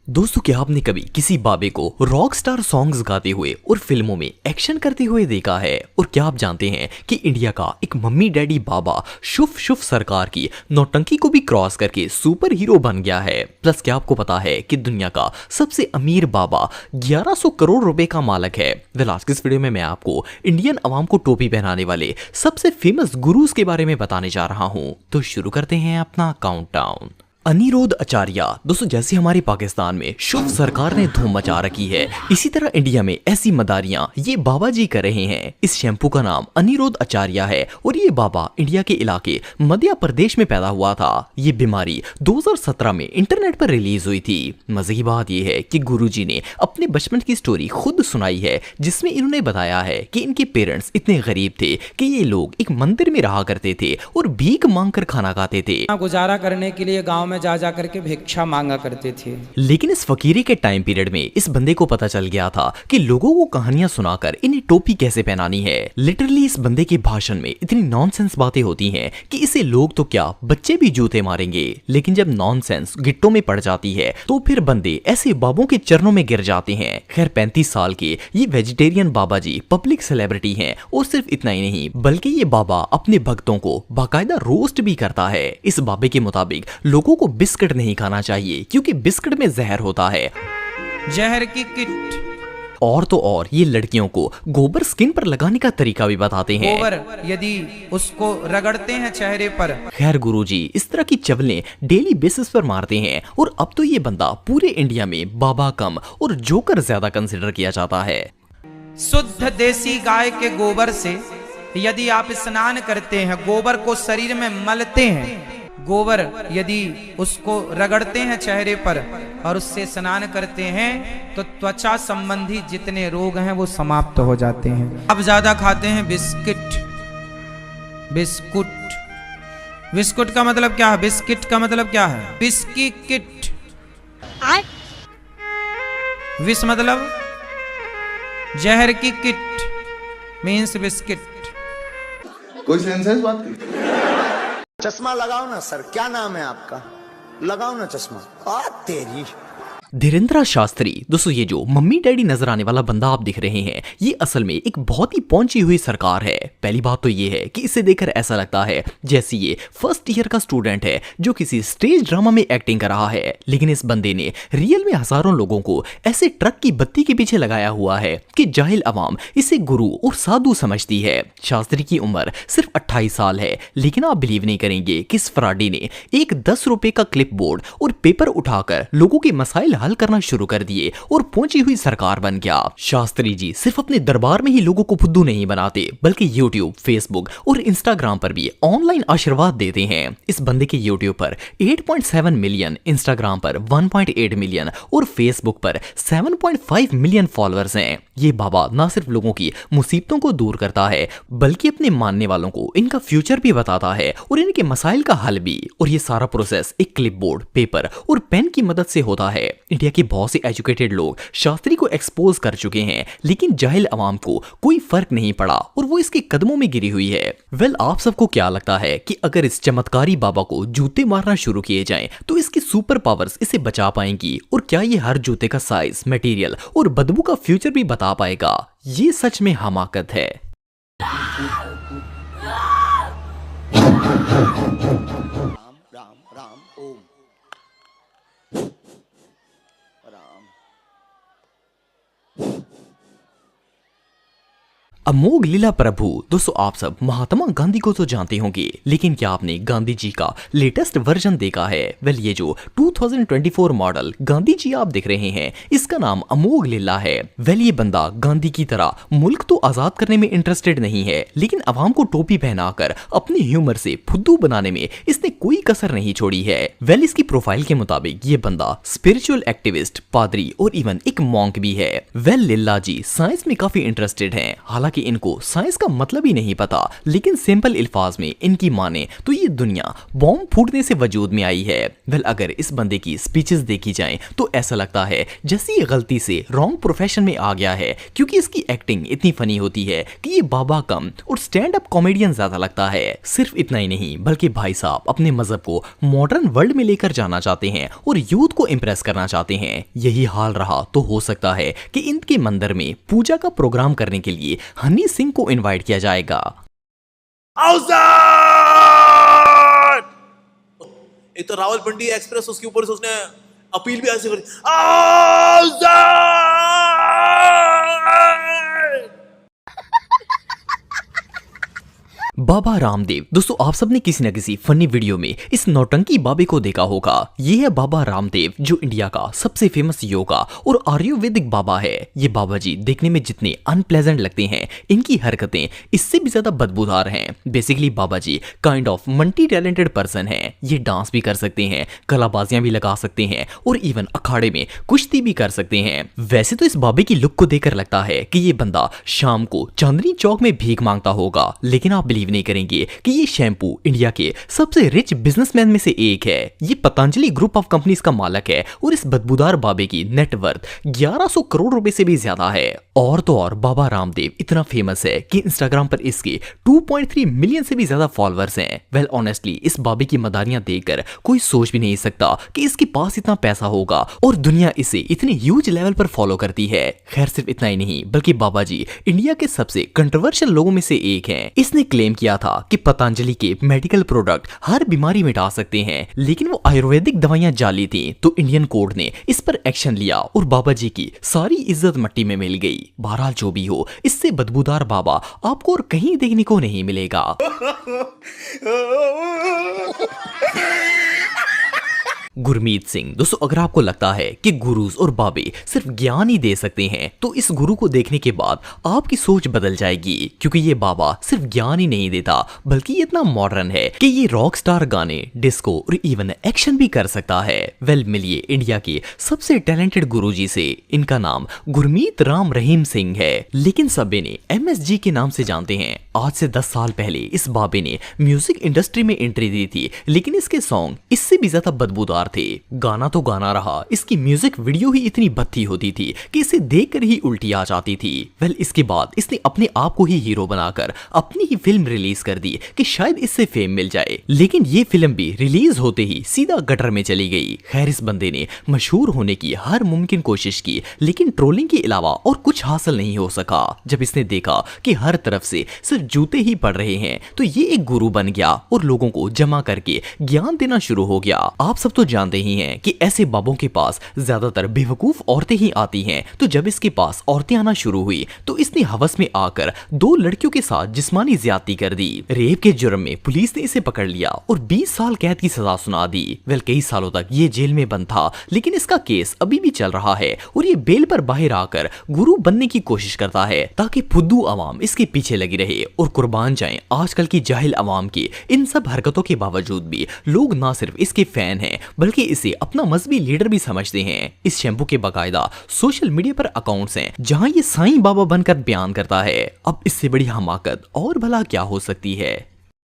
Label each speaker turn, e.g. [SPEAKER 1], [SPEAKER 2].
[SPEAKER 1] दोस्तों, क्या आपने कभी किसी बाबे को रॉक स्टार सॉन्ग्स गाते हुए और फिल्मों में एक्शन करते हुए देखा है? और क्या आप जानते हैं कि इंडिया का एक मम्मी डैडी बाबा शुभ सरकार की नौटंकी को भी क्रॉस करके सुपर हीरो बन गया है। प्लस क्या आपको पता है कि दुनिया का सबसे अमीर बाबा 1100 करोड़ रुपए का मालिक है। आज की इस वीडियो में मैं आपको इंडियन अवाम को टोपी पहनाने वाले सबसे फेमस गुरुज के बारे में बताने जा रहा हूं। तो शुरू करते हैं अपना काउंटडाउन। अनिरुद्ध आचार्य। दोस्तों, जैसे हमारे पाकिस्तान में शुभ सरकार ने धूम मचा रखी है, इसी तरह इंडिया में ऐसी मदारियां ये बाबा जी कर रहे हैं। इस शैम्पू का नाम अनिरुद्ध आचार्य है और ये बाबा इंडिया के इलाके मध्य प्रदेश में पैदा हुआ था। ये बीमारी 2017 में इंटरनेट पर रिलीज हुई थी। मजे की बात यह है कि गुरुजी ने अपने बचपन की स्टोरी खुद सुनाई है, जिसमें इन्होंने बताया है कि इनके पेरेंट्स इतने गरीब थे कि ये लोग एक मंदिर में रहा करते थे और भीख मांग कर खाना खाते थे।
[SPEAKER 2] गुजारा करने के लिए गाँव जा करके भिक्षा मांगा करते थे।
[SPEAKER 1] लेकिन इस फकीरी के टाइम पीरियड में इस बंदे को पता चल गया था कि लोगों को कहानियां सुनाकर इन्हें टोपी कैसे पहनानी है। लिटरली इस बंदे के भाषण में इतनी नॉनसेंस बातें होती हैं कि इसे लोग तो क्या बच्चे भी जूते मारेंगे। लेकिन जब नॉनसेंस गिट्टों में पड़ जाती है तो फिर बंदे ऐसे बाबों के चरणों में गिर जाते हैं। खैर, 35 साल के ये वेजिटेरियन बाबा जी पब्लिक सेलिब्रिटी हैं और सिर्फ इतना ही नहीं बल्कि ये बाबा अपने भक्तों को बाकायदा रोस्ट भी करता है। इस बाबे के मुताबिक लोगों को बिस्किट नहीं खाना चाहिए क्योंकि बिस्किट में जहर होता है,
[SPEAKER 2] जहर की किट।
[SPEAKER 1] और तो और ये लड़कियों को गोबर स्किन पर लगाने का तरीका भी बताते हैं।
[SPEAKER 2] गोबर यदि उसको रगड़ते हैं चेहरे पर।
[SPEAKER 1] खैर गुरुजी इस तरह की चवलें डेली बेसिस पर मारते हैं और अब तो ये बंदा पूरे इंडिया में बाबा कम और जोकर ज्यादा कंसिडर किया जाता है।
[SPEAKER 2] शुद्ध देसी गाय के गोबर से यदि आप स्नान करते हैं, गोबर को शरीर में मलते हैं, गोबर यदि उसको रगड़ते हैं चेहरे पर और उससे स्नान करते हैं तो त्वचा संबंधी जितने रोग हैं वो समाप्त हो जाते हैं। अब ज्यादा खाते हैं बिस्किट। बिस्कुट का मतलब क्या है? बिस्किट का मतलब क्या है? बिस्की किट। विष मतलब जहर की किट मीन्स बिस्किट।
[SPEAKER 3] कोई सेंस है इस बात की?
[SPEAKER 4] चश्मा लगाओ ना सर, क्या नाम है आपका? लगाओ ना चश्मा। तेरी
[SPEAKER 1] धीरेन्द्र शास्त्री। दोस्तों, ये जो मम्मी डैडी नजर आने वाला बंदा आप दिख रहे हैं, ये असल में एक बहुत ही पहुंची हुई सरकार है। पहली बात तो ये है कि इसे देखकर ऐसा लगता है जैसे ये फर्स्ट ईयर का स्टूडेंट है जो किसी स्टेज ड्रामा में एक्टिंग कर रहा है। लेकिन इस बंदे ने रियल में हजारों लोगों को ऐसे ट्रक की बत्ती के पीछे लगाया हुआ है कि जाहिल अवाम इसे गुरु और साधु समझती है। शास्त्री की उम्र सिर्फ 28 साल है, लेकिन आप बिलीव नहीं करेंगे कि इस फ्राडी ने एक 10 रुपए का क्लिप बोर्ड और पेपर उठाकर लोगों के मसाइल हल करना शुरू कर दिए और पहुंची हुई सरकार बन गया। शास्त्री जी सिर्फ अपने दरबार में ही लोगों को फुद्दू नहीं बनाते बल्कि यूट्यूब, फेसबुक और इंस्टाग्राम पर भी ऑनलाइन आशीर्वाद देते हैं। इस बंदे के यूट्यूब पर 8.7 मिलियन, इंस्टाग्राम पर 1.8 मिलियन और फेसबुक पर 7.5 मिलियन फॉलोअर्स हैं। ये बाबा ना सिर्फ लोगों की मुसीबतों को दूर करता है बल्कि अपने मानने वालों को इनका फ्यूचर भी बताता है और इनके मसाइल का हल भी। और ये सारा प्रोसेस एक क्लिपबोर्ड, पेपर और पेन की मदद से होता है। इंडिया के बहुत से एजुकेटेड लोग शास्त्री को एक्सपोज कर चुके हैं, लेकिन जाहिल अवाम को कोई फर्क नहीं पड़ा और वो इसके कदमों में गिरी हुई है। आप सबको क्या लगता है कि अगर इस चमत्कारी बाबा को जूते मारना शुरू किए जाएं तो इसकी सुपर पावर्स इसे बचा पाएंगी? और क्या ये हर जूते का साइज, मटेरियल और बदबू का फ्यूचर भी बता पाएगा? ये सच में हमाकत है।
[SPEAKER 4] राम राम ओम राम।
[SPEAKER 1] अमोघ लीला प्रभु। दोस्तों, आप सब महात्मा गांधी को तो जानते होंगे, लेकिन क्या आपने गांधी जी का लेटेस्ट वर्जन देखा है? ये जो 2024 मॉडल गांधी जी आप देख रहे हैं, इसका नाम अमोघ लीला है। ये बंदा गांधी की तरह मुल्क तो आजाद करने में इंटरेस्टेड नहीं है, लेकिन अवाम को टोपी पहनाकर अपने ह्यूमर से फुद्दू बनाने में इसने कोई कसर नहीं छोड़ी है। इसकी प्रोफाइल के मुताबिक ये बंदा स्पिरिचुअल एक्टिविस्ट, पादरी और इवन एक मॉन्क भी है। लीला जी साइंस में काफी इंटरेस्टेड है। हालांकि हालांकि इनको साइंस का मतलब ही नहीं पता, लेकिन सिंपल अल्फाज में इनकी माने तो ये दुनिया बॉम्ब फूटने से वजूद में आई है। वेल अगर इस बंदे की स्पीचेस देखी जाएं तो ऐसा लगता है जैसे ये गलती से रॉन्ग प्रोफेशन में आ गया है, क्योंकि इसकी एक्टिंग इतनी फनी होती है कि ये बाबा कम और स्टैंड अप कॉमेडियन ज्यादा लगता है। सिर्फ इतना ही नहीं बल्कि भाई साहब अपने मजहब को मॉडर्न वर्ल्ड में लेकर जाना चाहते हैं और यूथ को इंप्रेस करना चाहते हैं। यही हाल रहा तो हो सकता है कि इनके मंदिर में पूजा का प्रोग्राम करने के लिए हनी सिंह को इनवाइट किया जाएगा।
[SPEAKER 5] एक तो रावलपिंडी एक्सप्रेस, उसके ऊपर से उसने अपील भी ऐसे करी,
[SPEAKER 1] बाबा रामदेव। दोस्तों आप सबने किसी न किसी फनी वीडियो में इस नौटंकी बाबे को देखा होगा। ये है बाबा रामदेव जो इंडिया का सबसे फेमस योगा और आयुर्वेदिक बाबा है। ये बाबा जी देखने में जितने अनप्लेजेंट लगते हैं, इनकी हरकतें इससे भी ज्यादा बदबूदार हैं। Basically Baba ji kind of multi talented person है। ये डांस भी कर सकते हैं, कलाबाजियां भी लगा सकते हैं और इवन अखाड़े में कुश्ती भी कर सकते हैं। वैसे तो इस बाबे की लुक को देखकर लगता है कि ये बंदा शाम को चांदनी चौक में भीख मांगता होगा, लेकिन आप बिलीव नहीं करेंगे कि ये शैम्पू इंडिया के सबसे रिच बिजनेसमैन में से एक है। ये पतंजलि ग्रुप ऑफ कंपनीज का मालिक है और इस बदबूदार बाबे की नेटवर्थ 1100 करोड़ रुपए से भी ज्यादा है। और तो और बाबा रामदेव इतना फेमस है कि इंस्टाग्राम पर इसके 2.3 मिलियन से भी ज्यादा फॉलोअर्स हैं। वेल ऑनेस्टली इस बाबे की मदारियां देखकर कोई सोच भी नहीं सकता कि इसके पास इतना पैसा होगा और दुनिया इसे इतने ह्यूज लेवल पर फॉलो करती है। खैर सिर्फ इतना ही नहीं बल्कि बाबा जी इंडिया के सबसे कंट्रोवर्शियल लोगों में से एक हैं। इसने क्लेम किया था कि पतंजलि के मेडिकल प्रोडक्ट हर बीमारी मिटा सकते हैं, लेकिन वो आयुर्वेदिक दवाइयां जाली थी। तो इंडियन कोर्ट ने इस पर एक्शन लिया और बाबा जी की सारी इज्जत मट्टी में मिल गई। बहरहाल जो भी हो, इससे बदबूदार बाबा आपको और कहीं देखने को नहीं मिलेगा। गुरमीत सिंह। दोस्तों अगर आपको लगता है कि गुरुज और बाबे सिर्फ ज्ञान ही दे सकते हैं तो इस गुरु को देखने के बाद आपकी सोच बदल जाएगी, क्योंकि ये बाबा सिर्फ ज्ञान ही नहीं देता बल्कि ये इतना मॉडर्न है कि ये रॉक स्टार गाने, डिस्को और इवन एक्शन भी कर सकता है। वेल मिलिए इंडिया के सबसे टैलेंटेड गुरुजी से। इनका नाम गुरमीत राम रहीम सिंह है, लेकिन सभी ने MSG के नाम से जानते हैं। आज से 10 साल पहले इस बाबे ने म्यूजिक इंडस्ट्री में एंट्री दी थी, लेकिन इसके सॉन्ग इससे भी ज्यादा बदबूदार थे। गाना तो गाना रहा, इसकी म्यूजिक वीडियो ही इतनी बत्ती होती थी कि इसे देखकर ही उल्टी आ जाती थी। वेल इसके बाद इसने अपने आप को ही हीरो बनाकर अपनी ही फिल्म रिलीज कर दी कि शायद इससे फेम मिल जाए, लेकिन ये फिल्म भी रिलीज होते ही सीधा गटर में चली गई। खैर इस बंदे ने मशहूर होने की हर मुमकिन कोशिश की, लेकिन ट्रोलिंग के अलावा और कुछ हासिल नहीं हो सका। जब इसने देखा कि हर तरफ से सिर्फ जूते ही पड़ रहे हैं तो ये एक गुरु बन गया और लोगों को जमा करके ज्ञान देना शुरू हो गया। आप सब तो जानते ही हैं कि ऐसे बाबों के पास ज्यादातर बेवकूफ औरतें ही आती हैं। तो जब इसके पास औरतें आना शुरू हुई तो इसने हवस में आकर 2 लड़कियों के साथ जिस्मानी ज्यादती कर दी। रेप के जुर्म में पुलिस ने इसे पकड़ लिया और 20 साल कैद की सजा सुना दी। वेल कई सालों तक ये जेल में बंद था, लेकिन इसका केस अभी भी चल रहा है और ये बेल पर बाहर आकर गुरु बनने की कोशिश करता है ताकि फुद्दू अवाम इसके पीछे लगी रहे और कुर्बान जाएं आजकल की जाहिल अवाम की इन सब हरकतों के बावजूद भी लोग ना सिर्फ इसके फैन हैं बल्कि इसे अपना मजहबी लीडर भी समझते हैं। इस शैम्पू के बाकायदा सोशल मीडिया पर अकाउंट्स हैं जहां ये साईं बाबा बनकर बयान करता है। अब इससे बड़ी हमाकत और भला क्या हो सकती है।